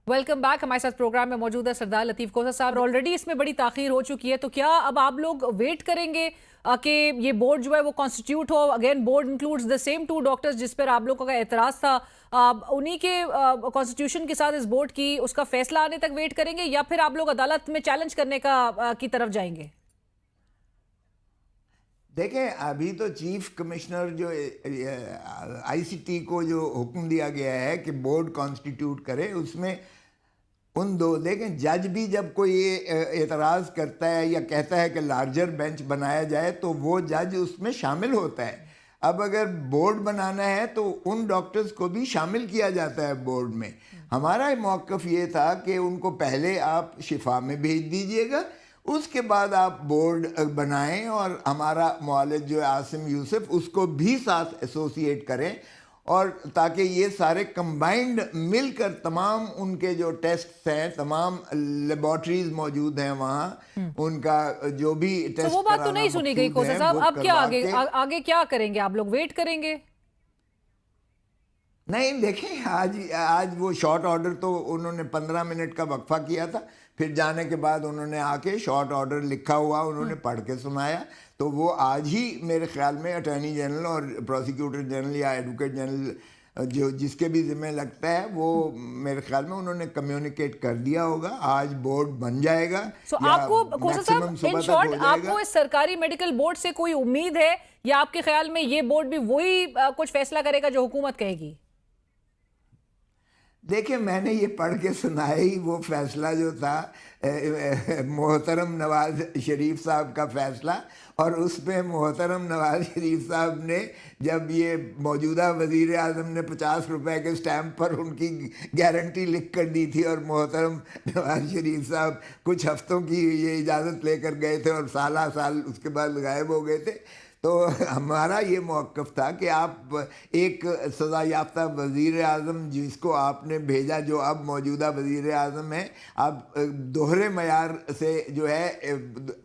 Welcome back. हमारे साथ programme में मौजूद है सरदार लतीफ खोसा साहब। ऑलरेडी इसमें बड़ी ताखीर हो चुकी है, तो क्या अब आप लोग वेट करेंगे कि ये बोर्ड जो है वो कॉन्स्टिट्यूट हो? Again board includes the same 2 doctors जिस पर आप लोगों का एतराज था, उन्हीं के कॉन्स्टिट्यूशन के साथ इस बोर्ड की उसका फैसला आने तक वेट करेंगे, या फिर आप लोग अदालत में चैलेंज करने की तरफ जाएंगे? देखें, अभी तो चीफ कमिश्नर जो आईसीटी को जो हुक्म दिया गया है कि बोर्ड कॉन्स्टिट्यूट करे, उसमें उन दो, देखें जज भी जब कोई एतराज़ करता है या कहता है कि लार्जर बेंच बनाया जाए तो वो जज उसमें शामिल होता है। अब अगर बोर्ड बनाना है तो उन डॉक्टर्स को भी शामिल किया जाता है बोर्ड में। हमारा मौक़िफ़ ये था कि उनको पहले आप शिफा में भेज दीजिएगा, उसके बाद आप बोर्ड बनाएं और हमारा मुआलिज जो है आसिम यूसुफ उसको भी साथ एसोसिएट करें, और ताकि ये सारे कंबाइंड मिलकर तमाम उनके जो टेस्ट्स हैं, तमाम लेबॉर्ट्रीज मौजूद हैं वहाँ, उनका जो भी टेस्ट तो वो बात तो नहीं सुनी गई खोसा साहब। अब क्या आगे क्या करेंगे? आप लोग वेट करेंगे? नहीं, देखें, आज वो शॉर्ट ऑर्डर तो उन्होंने 15 मिनट का वक्फा किया था, फिर जाने के बाद उन्होंने आके शॉर्ट ऑर्डर लिखा हुआ उन्होंने पढ़ के सुनाया। तो वो आज ही मेरे ख्याल में अटॉर्नी जनरल और प्रोसिक्यूटर जनरल या एडवोकेट जनरल जो जिसके भी ज़िम्मे लगता है, वो मेरे ख्याल में उन्होंने कम्युनिकेट कर दिया होगा। आज बोर्ड बन जाएगा। आपको खोसा साहब, इन शॉर्ट, आपको इस सरकारी मेडिकल बोर्ड से कोई उम्मीद है, या आपके ख्याल में ये बोर्ड भी वही कुछ फैसला करेगा जो हुकूमत कहेगी? देखिए, मैंने ये पढ़ के सुनाया ही वो फैसला जो था मोहतरम नवाज शरीफ साहब का फैसला, और उसमें मोहतरम नवाज शरीफ साहब ने जब ये मौजूदा वज़ीर आज़म ने 50 रुपए के स्टैम्प पर उनकी गारंटी लिख कर दी थी, और मोहतरम नवाज शरीफ साहब कुछ हफ्तों की ये इजाज़त लेकर गए थे और साल उसके बाद गायब हो गए थे। तो हमारा ये मौक़िफ़ था कि आप एक सज़ा याफ्ता वज़ीर आज़म जिसको आपने भेजा, जो अब मौजूदा वज़ीर आज़म है, आप दोहरे मयार से जो है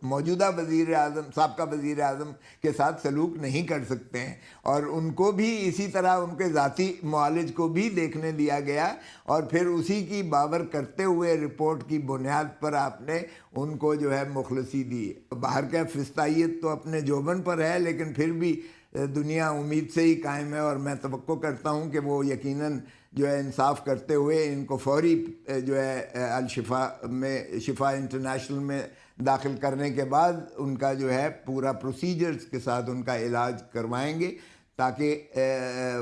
मौजूदा वज़ीर आज़म, साबका वज़ीर आज़म के साथ सलूक नहीं कर सकते हैं, और उनको भी इसी तरह उनके ज़ाती मुआलिज को भी देखने दिया गया, और फिर उसी की बावर करते हुए रिपोर्ट की बुनियाद पर आपने उनको जो है मुखलसी दी। बाहर का फिस्तायत तो अपने जोबन पर है, लेकिन फिर भी दुनिया उम्मीद से ही कायम है, और मैं तवक्को करता हूँ कि वो यकीनन जो है इंसाफ करते हुए इनको फौरी जो है अल-शिफा में, शिफा इंटरनेशनल में दाखिल करने के बाद उनका जो है पूरा प्रोसीजर्स के साथ उनका इलाज करवाएंगे, ताकि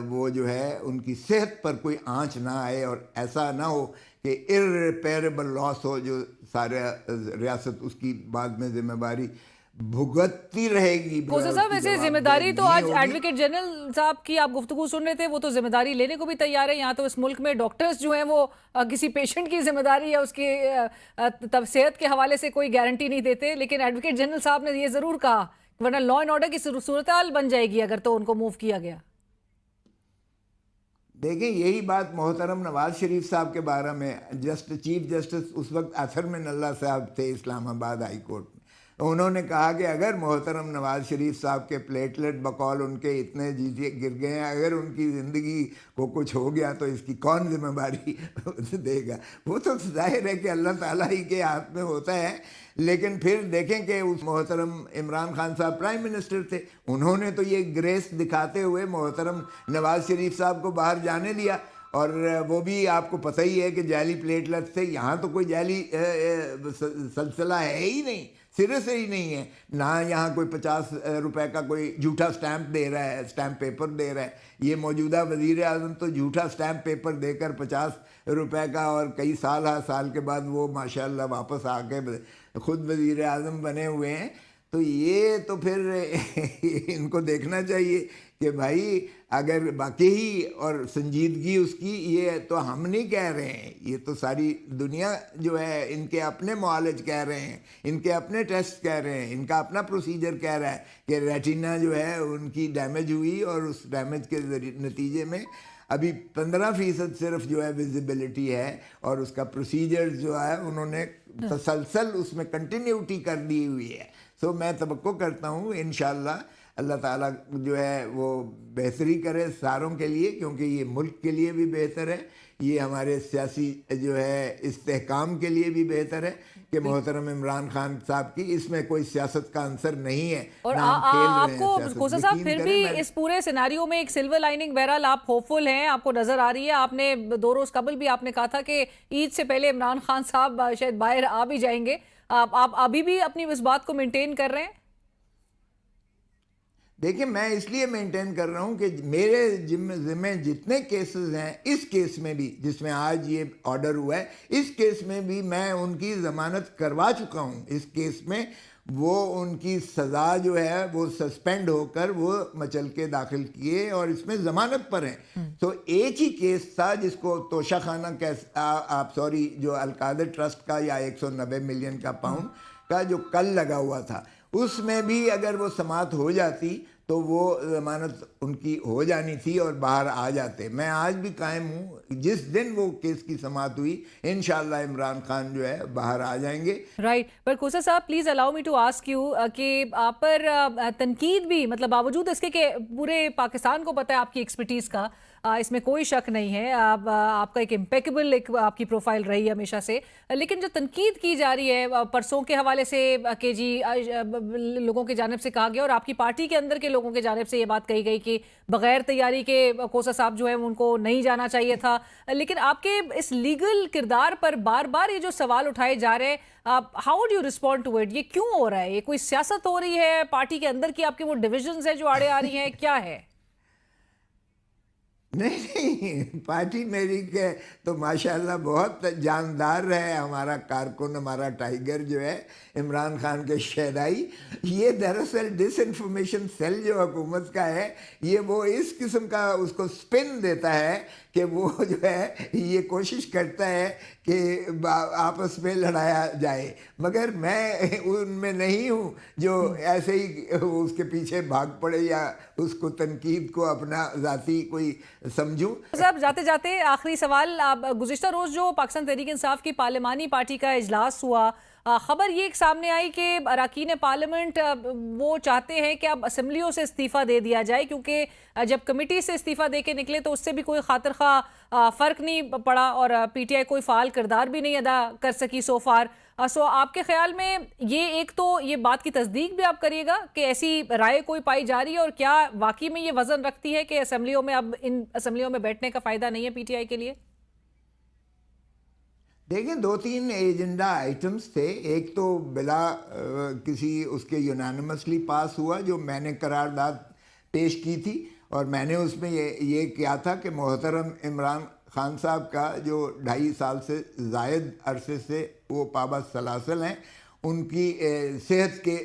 वो जो है उनकी सेहत पर कोई आंच ना आए और ऐसा ना हो कि इररिपेरेबल लॉस हो, जो सारे रियासत उसकी बाद में जिम्मेदारी भुगतती रहेगी। खोसा साहब, वैसे जिम्मेदारी तो आज एडवोकेट जनरल साहब की आप गुफ्तगू सुन रहे थे, वो तो जिम्मेदारी लेने को भी तैयार है। यहाँ तो इस मुल्क में डॉक्टर्स जो हैं वो किसी पेशेंट की जिम्मेदारी या उसके तब सेहत के हवाले से कोई गारंटी नहीं देते, लेकिन एडवोकेट जनरल साहब ने ये जरूर कहा वरना लॉ एंड ऑर्डर की सूरत हाल बन जाएगी अगर तो उनको मूव किया गया। देखें, यही बात मोहतरम नवाज शरीफ साहब के बारे में चीफ जस्टिस उस वक्त अथर में नल्ला साहब थे इस्लामाबाद हाई कोर्ट में, उन्होंने कहा कि अगर मोहतरम नवाज शरीफ साहब के प्लेटलेट बकौल उनके इतने जीजे गिर गए हैं, अगर उनकी ज़िंदगी को कुछ हो गया तो इसकी कौन जिम्मेदारी देगा? वो तो जाहिर है कि अल्लाह ताला ही के हाथ में होता है। लेकिन फिर देखें कि उस मोहतरम इमरान खान साहब प्राइम मिनिस्टर थे, उन्होंने तो ये ग्रेस दिखाते हुए मोहतरम नवाज शरीफ साहब को बाहर जाने दिया, और वो भी आपको पता ही है कि जाली प्लेटलेट से। यहाँ तो कोई जाली सिलसिला है ही नहीं, सिरे से ही नहीं है ना। यहाँ कोई 50 रुपए का कोई झूठा स्टैंप दे रहा है, स्टैंप पेपर दे रहा है। ये मौजूदा वज़ीर आज़म तो झूठा स्टैंप पेपर देकर 50 रुपए का, और कई साल के बाद वो माशाल्लाह वापस आके खुद वज़ीर आज़म बने हुए हैं। तो ये तो फिर इनको देखना चाहिए कि भाई अगर बाकी ही और संजीदगी उसकी, ये तो हम नहीं कह रहे हैं, ये तो सारी दुनिया जो है इनके अपने मुआलिज कह रहे हैं, इनके अपने टेस्ट कह रहे हैं, इनका अपना प्रोसीजर कह रहा है कि रेटिना जो है उनकी डैमेज हुई, और उस डैमेज के नतीजे में अभी 15% सिर्फ जो है विजिबिलिटी है, और उसका प्रोसीजर जो है उन्होंने तसलसल उसमें कंटिन्यूटी कर दी हुई है। सो मैं तवक्को करता हूँ इंशाअल्लाह अल्लाह ताला जो है वो बेहतरी करे सारों के लिए, क्योंकि ये मुल्क के लिए भी बेहतर है, یہ ہمارے سیاسی جو ہے استحکام کے لیے بھی بہتر ہے کہ محترم عمران خان صاحب کی اس میں کوئی سیاست کا عنصر نہیں ہے. اور نہ ہم کھیل رہے آپ ہیں کو سیاست. کوسا صاحب یقین پھر کریں بھی اس پورے سیناریو میں ایک سلور لائننگ، بہرحال آپ ہوپفل ہیں، آپ کو نظر آ رہی ہے. آپ نے 2 روز قبل بھی آپ نے کہا تھا کہ عید سے پہلے عمران خان صاحب شاید باہر آ بھی جائیں گے. آپ ابھی بھی اپنی اس بات کو مینٹین کر رہے ہیں؟ دیکھیں میں اس لیے مینٹین کر رہا ہوں کہ میرے ذمہ جتنے کیسز ہیں، اس کیس میں بھی جس میں آج یہ آرڈر ہوا ہے، اس کیس میں بھی میں ان کی ضمانت کروا چکا ہوں. اس کیس میں وہ ان کی سزا جو ہے وہ سسپینڈ ہو کر وہ مچل کے داخل کیے اور اس میں ضمانت پر ہیں. تو ایک ہی کیس تھا جس کو توشہ خانہ جو القادر ٹرسٹ کا یا 190 ملین کا پاؤنڈ کا جو کل لگا ہوا تھا، اس میں بھی اگر وہ سماعت ہو جاتی تو وہ ضمانت ان کی ہو جانی تھی اور باہر آ جاتے. میں آج بھی قائم ہوں، جس دن وہ کیس کی سماعت ہوئی انشاءاللہ عمران خان جو ہے باہر آ جائیں گے. رائٹ. پر کوسا صاحب please allow me to ask you کہ آپ پر تنقید بھی، مطلب باوجود اس کے کہ پورے پاکستان کو پتہ ہے آپ کی ایکسپرٹیز کا، اس میں کوئی شک نہیں ہے، آپ کا ایک امپیکیبل ایک آپ کی پروفائل رہی ہے ہمیشہ سے، لیکن جو تنقید کی جا رہی ہے پرسوں کے حوالے سے کہ جی لوگوں کی جانب سے کہا گیا اور آپ کی پارٹی کے اندر کے لوگوں کی جانب سے یہ بات کہی گئی کہ بغیر تیاری کے کوسا صاحب جو ہے ان کو نہیں جانا چاہیے تھا. لیکن آپ کے اس لیگل کردار پر بار بار یہ جو سوال اٹھائے جا رہے ہیں، how do you respond to it? یہ کیوں ہو رہا ہے؟ یہ کوئی سیاست ہو رہی ہے پارٹی کے اندر کی، آپ کے وہ ڈویژنز ہیں جو آڑے آ رہی ہیں، کیا ہے؟ نہیں پارٹی میری کے تو ماشاءاللہ بہت جاندار ہے. ہمارا کارکن، ہمارا ٹائیگر جو ہے عمران خان کے شہدائی، یہ دراصل ڈس انفارمیشن سیل جو حکومت کا ہے، یہ وہ اس قسم کا اس کو سپن دیتا ہے کہ وہ جو ہے یہ کوشش کرتا ہے کہ آپس میں لڑایا جائے، مگر میں ان میں نہیں ہوں جو ایسے ہی اس کے پیچھے بھاگ پڑے یا اس کو تنقید کو اپنا ذاتی کوئی سمجھوں. صاحب جاتے جاتے آخری سوال، گزشتہ روز جو پاکستان تحریک انصاف کی پارلیمانی پارٹی کا اجلاس ہوا، خبر یہ ایک سامنے آئی کہ اراکین پارلیمنٹ وہ چاہتے ہیں کہ اب اسمبلیوں سے استعفیٰ دے دیا جائے، کیونکہ جب کمیٹی سے استعفیٰ دے کے نکلے تو اس سے بھی کوئی خاطر خواہ فرق نہیں پڑا اور پی ٹی آئی کوئی فعال کردار بھی نہیں ادا کر سکی سو فار. سو آپ کے خیال میں یہ ایک تو یہ بات کی تصدیق بھی آپ کریے گا کہ ایسی رائے کوئی پائی جا رہی ہے، اور کیا واقعی میں یہ وزن رکھتی ہے کہ اسمبلیوں میں اب ان اسمبلیوں میں بیٹھنے کا فائدہ نہیں ہے پی ٹی آئی کے لیے؟ دیکھیں 2-3 ایجنڈا آئٹمز تھے. ایک تو بلا کسی اس کے یونانیمسلی پاس ہوا جو میں نے قرارداد پیش کی تھی، اور میں نے اس میں یہ کیا تھا کہ محترم عمران خان صاحب کا جو 2.5 سال سے زائد عرصے سے وہ پابند سلاسل ہیں، ان کی صحت کے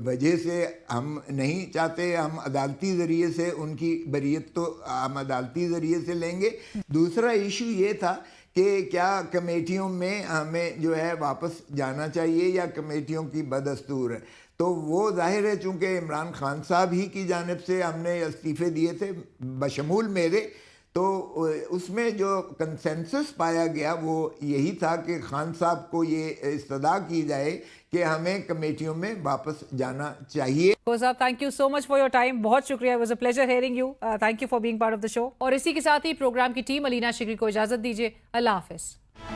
وجہ سے ہم نہیں چاہتے، ہم عدالتی ذریعے سے ان کی بریت تو ہم عدالتی ذریعے سے لیں گے. دوسرا ایشو یہ تھا کہ کیا کمیٹیوں میں ہمیں جو ہے واپس جانا چاہیے یا کمیٹیوں کی بدستور ہے. تو وہ ظاہر ہے چونکہ عمران خان صاحب ہی کی جانب سے ہم نے استعفے دیے تھے بشمول میرے، تو اس میں جو کنسنسس پایا گیا وہ یہی تھا کہ خان صاحب کو یہ استدعا کی جائے کہ ہمیں کمیٹیوں میں واپس جانا چاہیے. صاحب thank you so much for your time, بہت شکریہ، was a pleasure hearing you, thank you for being part of the show. اور اسی کے ساتھ ہی پروگرام کی ٹیم علینا شکری کو اجازت دیجیے. اللہ حافظ.